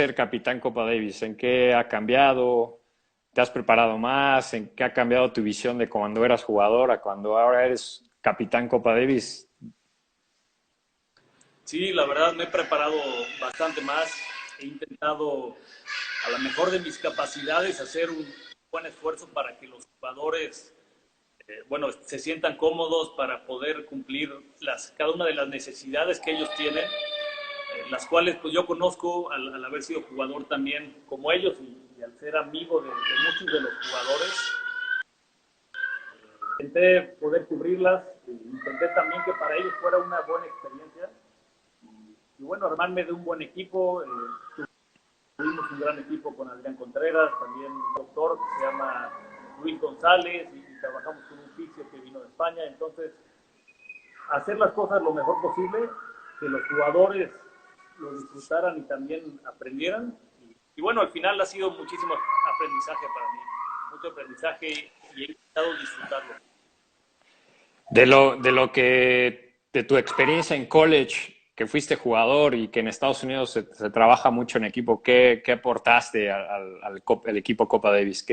ser capitán Copa Davis? ¿En qué ha cambiado? ¿Te has preparado más? ¿En qué ha cambiado tu visión de cuando eras jugador a cuando ahora eres capitán Copa Davis? Sí, la verdad me he preparado bastante más. He intentado, a la mejor de mis capacidades, hacer un buen esfuerzo para que los jugadores, bueno, se sientan cómodos para poder cumplir cada una de las necesidades que ellos tienen, las cuales pues yo conozco al haber sido jugador también como ellos y al ser amigo de muchos de los jugadores. Intenté poder cubrirlas, intenté también que para ellos fuera una buena experiencia y bueno, armarme de un buen equipo. Tuvimos un gran equipo con Adrián Contreras, también un doctor que se llama Luis González y trabajamos con un fisio que vino de España. Entonces, hacer las cosas lo mejor posible, que los jugadores lo disfrutaran y también aprendieran. Y bueno, al final ha sido muchísimo aprendizaje para mí, mucho aprendizaje y he intentado disfrutarlo. De tu experiencia en college, que fuiste jugador y que en Estados Unidos se trabaja mucho en equipo, ¿qué aportaste al equipo Copa Davis?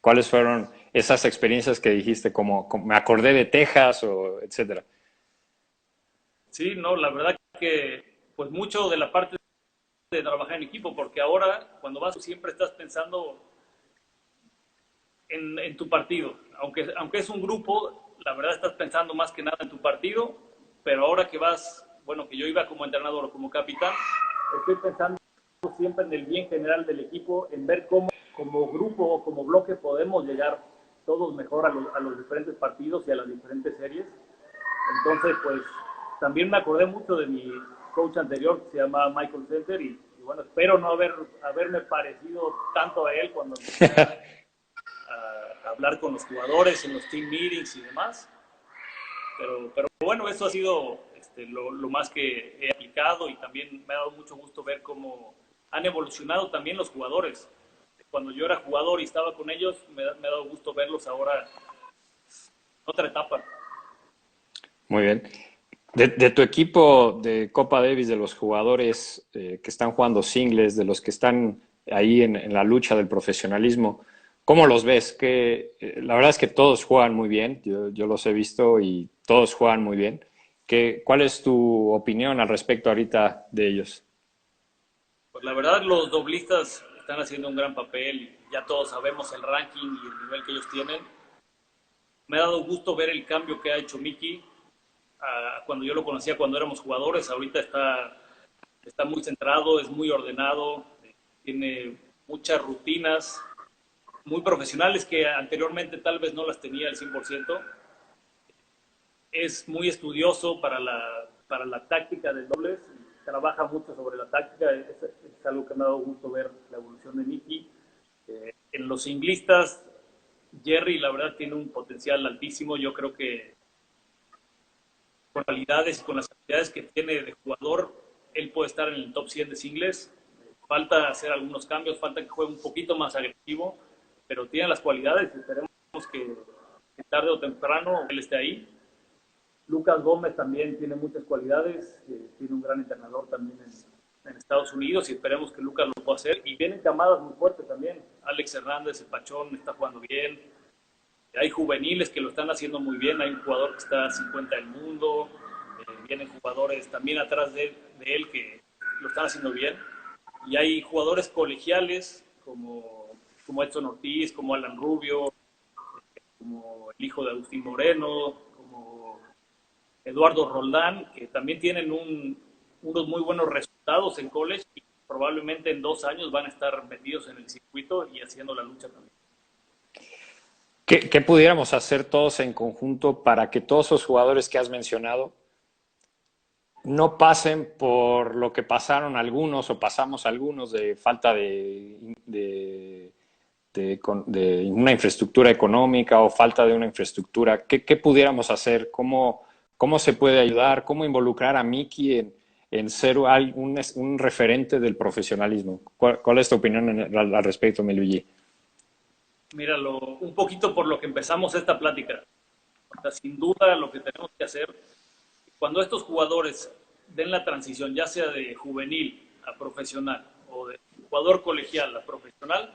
¿Cuáles fueron esas experiencias que dijiste, como me acordé de Texas o etcétera? Sí, no, la verdad que pues mucho de la parte de trabajar en equipo, porque ahora cuando vas siempre estás pensando en tu partido. Aunque es un grupo, la verdad estás pensando más que nada en tu partido, pero ahora que vas, bueno, que yo iba como entrenador o como capitán, estoy pensando siempre en el bien general del equipo, en ver cómo como grupo o como bloque podemos llegar todos mejor a los diferentes partidos y a las diferentes series. Entonces, pues también me acordé mucho de mi coach anterior que se llama Michael Center y bueno, espero no haberme parecido tanto a él cuando empecé a hablar con los jugadores en los team meetings y demás. Pero bueno, eso ha sido lo más que he aplicado y también me ha dado mucho gusto ver cómo han evolucionado también los jugadores. Cuando yo era jugador y estaba con ellos, me ha dado gusto verlos ahora en otra etapa. Muy bien. De tu equipo de Copa Davis, de los jugadores que están jugando singles, de los que están ahí en la lucha del profesionalismo, ¿cómo los ves? La verdad es que todos juegan muy bien, yo los he visto y todos juegan muy bien. ¿Cuál es tu opinión al respecto ahorita de ellos? Pues la verdad, los doblistas están haciendo un gran papel. Ya todos sabemos el ranking y el nivel que ellos tienen. Me ha dado gusto ver el cambio que ha hecho Miki cuando yo lo conocía cuando éramos jugadores. Ahorita está muy centrado, es muy ordenado, tiene muchas rutinas muy profesionales que anteriormente tal vez no las tenía al 100%. Es muy estudioso para la táctica de dobles, trabaja mucho sobre la táctica, es algo que me ha dado gusto ver la evolución de Miki. En los singlistas, Jerry la verdad tiene un potencial altísimo, yo creo que con cualidades y con las habilidades que tiene de jugador, él puede estar en el top 100 de singles. Falta hacer algunos cambios, falta que juegue un poquito más agresivo, pero tiene las cualidades, esperemos que tarde o temprano él esté ahí. Lucas Gómez también tiene muchas cualidades, tiene un gran entrenador también en Estados Unidos y esperemos que Lucas lo pueda hacer. Y vienen camadas muy fuertes también. Alex Hernández, el Pachón, está jugando bien. Hay juveniles que lo están haciendo muy bien. Hay un jugador que está a 50 del mundo. Vienen jugadores también atrás de él que lo están haciendo bien. Y hay jugadores colegiales como Edson Ortiz, como Alan Rubio, como el hijo de Agustín Moreno, como Eduardo Roldán, que también tienen unos muy buenos resultados en college y probablemente en 2 años van a estar metidos en el circuito y haciendo la lucha también. ¿Qué pudiéramos hacer todos en conjunto para que todos esos jugadores que has mencionado no pasen por lo que pasaron algunos o pasamos algunos de falta de una infraestructura económica o falta de una infraestructura? ¿Qué pudiéramos hacer? ¿Cómo se puede ayudar? ¿Cómo involucrar a Miki en ser un referente del profesionalismo? ¿Cuál es tu opinión al respecto, Meluigi? Míralo, un poquito por lo que empezamos esta plática. O sea, sin duda lo que tenemos que hacer, cuando estos jugadores den la transición, ya sea de juvenil a profesional o de jugador colegial a profesional,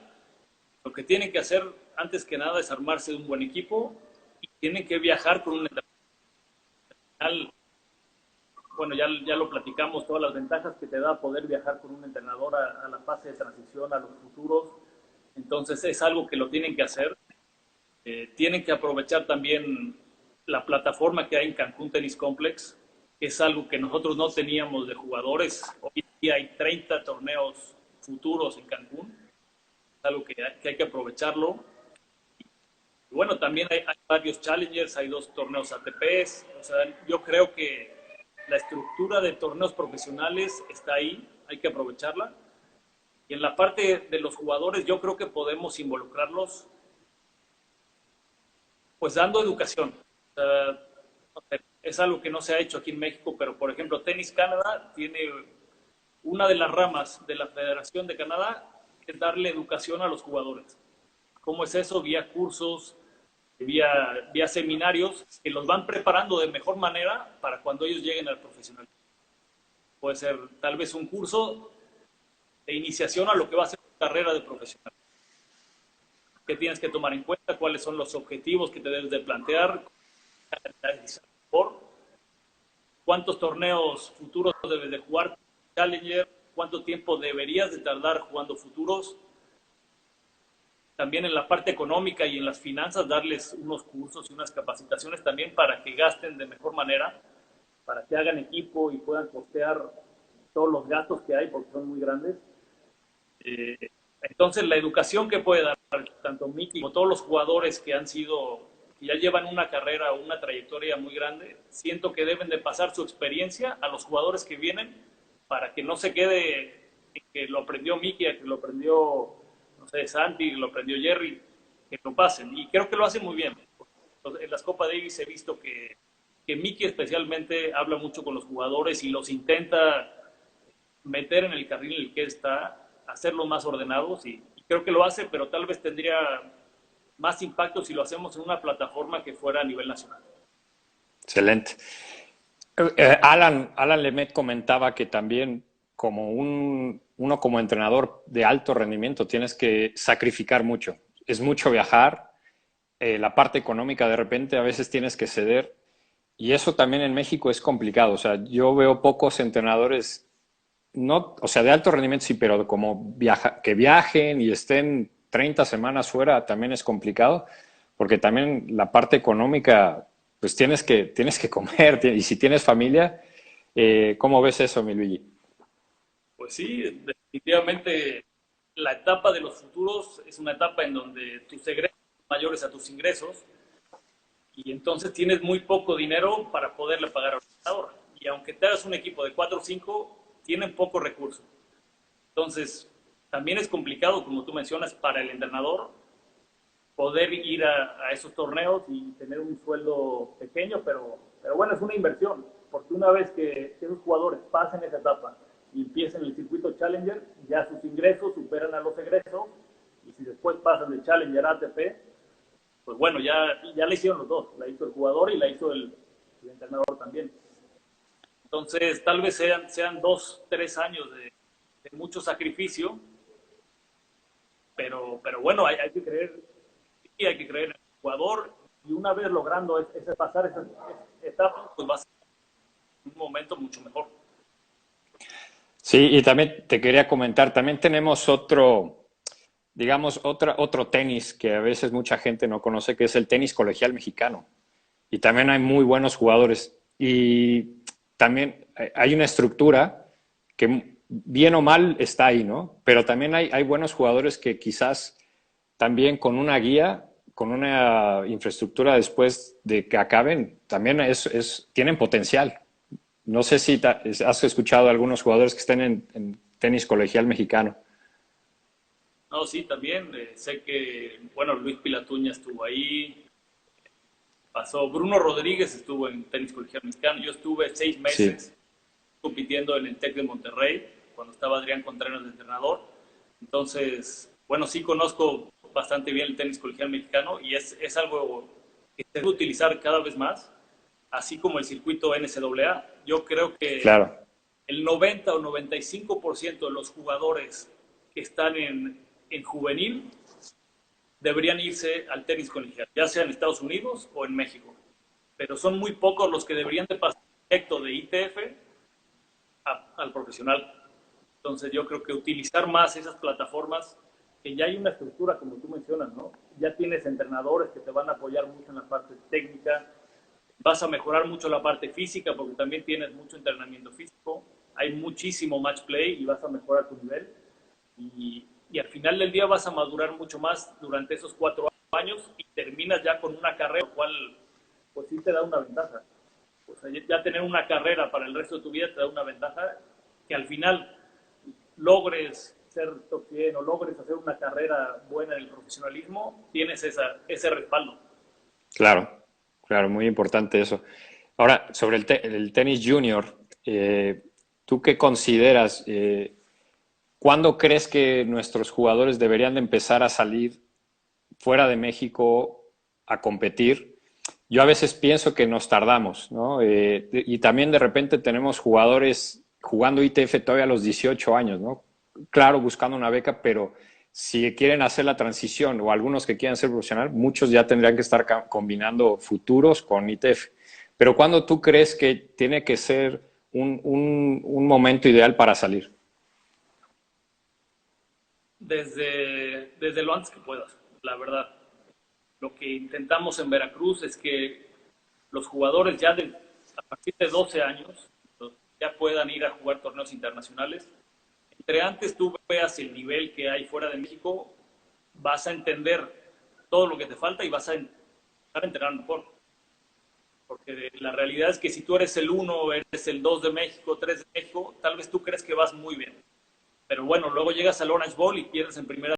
lo que tienen que hacer antes que nada es armarse de un buen equipo y tienen que viajar con un entrenador. Bueno, ya lo platicamos, todas las ventajas que te da poder viajar con un entrenador a la fase de transición, a los futuros. Entonces es algo que lo tienen que hacer. Tienen que aprovechar también la plataforma que hay en Cancún Tennis Complex, que es algo que nosotros no teníamos de jugadores. Hoy en día hay 30 torneos futuros en Cancún. Es algo que hay que aprovecharlo. Y bueno, también hay varios challengers, hay 2 torneos ATPs. O sea, yo creo que la estructura de torneos profesionales está ahí, hay que aprovecharla. Y en la parte de los jugadores, yo creo que podemos involucrarlos, pues dando educación. Es algo que no se ha hecho aquí en México, pero por ejemplo, Tenis Canadá tiene una de las ramas de la Federación de Canadá, es darle educación a los jugadores. ¿Cómo es eso? Vía cursos, vía seminarios que los van preparando de mejor manera para cuando ellos lleguen al profesional. Puede ser tal vez un curso de iniciación a lo que va a ser tu carrera de profesional. ¿Qué tienes que tomar en cuenta? ¿Cuáles son los objetivos que te debes de plantear? ¿Cuántos torneos futuros debes de jugar? Challenger, ¿cuánto tiempo deberías de tardar jugando futuros? También en la parte económica y en las finanzas, darles unos cursos y unas capacitaciones también para que gasten de mejor manera, para que hagan equipo y puedan costear todos los gastos que hay, porque son muy grandes. Entonces, la educación que puede dar tanto Miki como todos los jugadores que ya llevan una carrera o una trayectoria muy grande, siento que deben de pasar su experiencia a los jugadores que vienen para que no se quede que lo aprendió Miki, que lo aprendió, no sé, Santi, que lo aprendió Jerry, que lo pasen. Y creo que lo hacen muy bien. En las Copa Davis he visto que Miki especialmente habla mucho con los jugadores y los intenta meter en el carril en el que está, hacerlos más ordenados y creo que lo hace, pero tal vez tendría más impacto si lo hacemos en una plataforma que fuera a nivel nacional. Excelente. Alan Lemet comentaba que también uno como entrenador de alto rendimiento tienes que sacrificar mucho. Es mucho viajar, la parte económica de repente a veces tienes que ceder y eso también en México es complicado. O sea, yo veo pocos entrenadores, no, o sea, de alto rendimiento sí, pero como que viajen y estén 30 semanas fuera también es complicado, porque también la parte económica, pues tienes que comer, y si tienes familia, ¿cómo ves eso, mi Luigi? Pues sí, definitivamente la etapa de los futuros es una etapa en donde tus egresos son mayores a tus ingresos y entonces tienes muy poco dinero para poderle pagar a un entrenador. Y aunque te hagas un equipo de 4 o 5, tienen pocos recursos. Entonces, también es complicado, como tú mencionas, para el entrenador poder ir a esos torneos y tener un sueldo pequeño, pero bueno, es una inversión, porque una vez que esos jugadores pasen esa etapa y empiecen el circuito Challenger, ya sus ingresos superan a los egresos, y si después pasan de Challenger a ATP, pues bueno, ya la hicieron los dos, la hizo el jugador y la hizo el entrenador también. Entonces, tal vez sean 2, 3 años de mucho sacrificio, pero bueno, hay que creer, y hay que creer en el jugador, y una vez logrando pasar esa etapa, pues va a ser un momento mucho mejor. Sí, y también te quería comentar, también tenemos digamos, otro tenis que a veces mucha gente no conoce, que es el tenis colegial mexicano. Y también hay muy buenos jugadores. Y también hay una estructura que bien o mal está ahí, ¿no? Pero también hay buenos jugadores que quizás también con una guía, con una infraestructura después de que acaben, también tienen potencial. No sé si has escuchado a algunos jugadores que estén en tenis colegial mexicano. No, sí, también sé que, bueno, Luis Pilatuña estuvo ahí, pasó, Bruno Rodríguez estuvo en tenis colegial mexicano, yo estuve 6 Sí, meses compitiendo en el TEC de Monterrey, cuando estaba Adrián Contreras de entrenador. Entonces, bueno, sí conozco bastante bien el tenis colegial mexicano y es algo que se debe utilizar cada vez más, así como el circuito NCAA. Yo creo que claro. el 90 o 95% de los jugadores que están en juvenil deberían irse al tenis colegial, ya sea en Estados Unidos o en México. Pero son muy pocos los que deberían de pasar directo de ITF al profesional. Entonces yo creo que utilizar más esas plataformas, que ya hay una estructura como tú mencionas, ¿no? Ya tienes entrenadores que te van a apoyar mucho en la parte técnica, vas a mejorar mucho la parte física porque también tienes mucho entrenamiento físico, hay muchísimo match play y vas a mejorar tu nivel y al final del día vas a madurar mucho más durante esos 4 años y terminas ya con una carrera, lo cual pues sí te da una ventaja. O sea, ya tener una carrera para el resto de tu vida te da una ventaja que al final logres ser top 100 o logres hacer una carrera buena en el profesionalismo, tienes ese respaldo. Claro, claro, muy importante eso. Ahora, sobre el tenis junior, ¿tú qué consideras? ¿Cuándo crees que nuestros jugadores deberían de empezar a salir fuera de México a competir? Yo a veces pienso que nos tardamos, ¿no? Y también de repente tenemos jugadores jugando ITF todavía a los 18 años, ¿no? Claro, buscando una beca, pero si quieren hacer la transición o algunos que quieran ser profesional, muchos ya tendrían que estar combinando futuros con ITF. Pero ¿cuándo tú crees que tiene que ser un momento ideal para salir? Desde lo antes que puedas, la verdad. Lo que intentamos en Veracruz es que los jugadores a partir de 12 años ya puedan ir a jugar torneos internacionales. Entre antes tú veas el nivel que hay fuera de México, vas a entender todo lo que te falta y vas a estar entrenando mejor. Porque la realidad es que si tú eres el 1, eres el 2 de México, 3 de México, tal vez tú crees que vas muy bien. Pero bueno, luego llegas al Orange Bowl y pierdes en primera